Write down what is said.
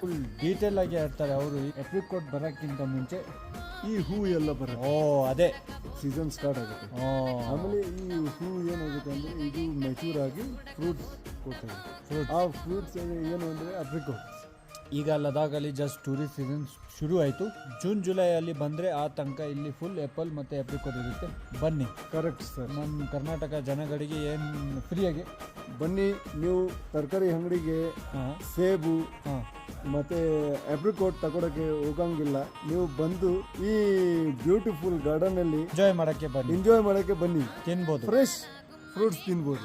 Full detail ಆಗಿ ಹೇಳ್ತಾರೆ ಅವರು. ಏಪ್ರಿಕಾಟ್ ಬರೋಕ್ಕಿಂತ ಮುಂಚೆ ಈ ಹೂ ಎಲ್ಲ ಬರುತ್ತೆ, ಅದೇ ಸೀಸನ್ ಸ್ಟಾರ್ಟ್ ಆಗುತ್ತೆ. ಆಮೇಲೆ ಈ ಹೂ ಏನಾಗುತ್ತೆ ಅಂದರೆ ಇದು ಮೆಚೂರ್ ಆಗಿ ಫ್ರೂಟ್ಸ್ ಕೊಡ್ತದೆ. ಆ ಫ್ರೂಟ್ಸ್ ಏನು ಅಂದರೆ ಅಪ್ರಿಕಾಟ್. ಈಗ ಲದಾಖಲ್ಲಿ ಜಸ್ಟ್ ಟೂರಿಸ್ಟ್ ಸೀಸನ್ ಶುರು ಆಯಿತು. ಜೂನ್ ಜುಲೈ ಅಲ್ಲಿ ಬಂದರೆ ಆ ತನಕ ಇಲ್ಲಿ ಫುಲ್ ಆ್ಯಪಲ್ ಮತ್ತು ಏಪ್ರಿಕಾಟ್ ಇರುತ್ತೆ. ಬನ್ನಿ. Correct sir. ನಮ್ಮ ಕರ್ನಾಟಕ ಜನಗಳಿಗೆ ಏನು ಫ್ರೀಯಾಗಿ ಬನ್ನಿ. ನೀವು ತರಕಾರಿ ಅಂಗಡಿಗೆ ಸೇಬು ಮತ್ತೆ ಏಪ್ರಿಕಾಟ್ ತಗೊಳಕ್ಕೆ ಹೋಗಂಗಿಲ್ಲ. ನೀವು ಬಂದು ಈ ಬ್ಯೂಟಿಫುಲ್ ಗಾರ್ಡನ್ ಅಲ್ಲಿ ಎಂಜಾಯ್ ಮಾಡಕ್ಕೆ ಬನ್ನಿ. ತಿನ್ಬೋದು. ಫ್ರೆಶ್ ಫ್ರೂಟ್ಸ್ ತಿನ್ಬೋದು.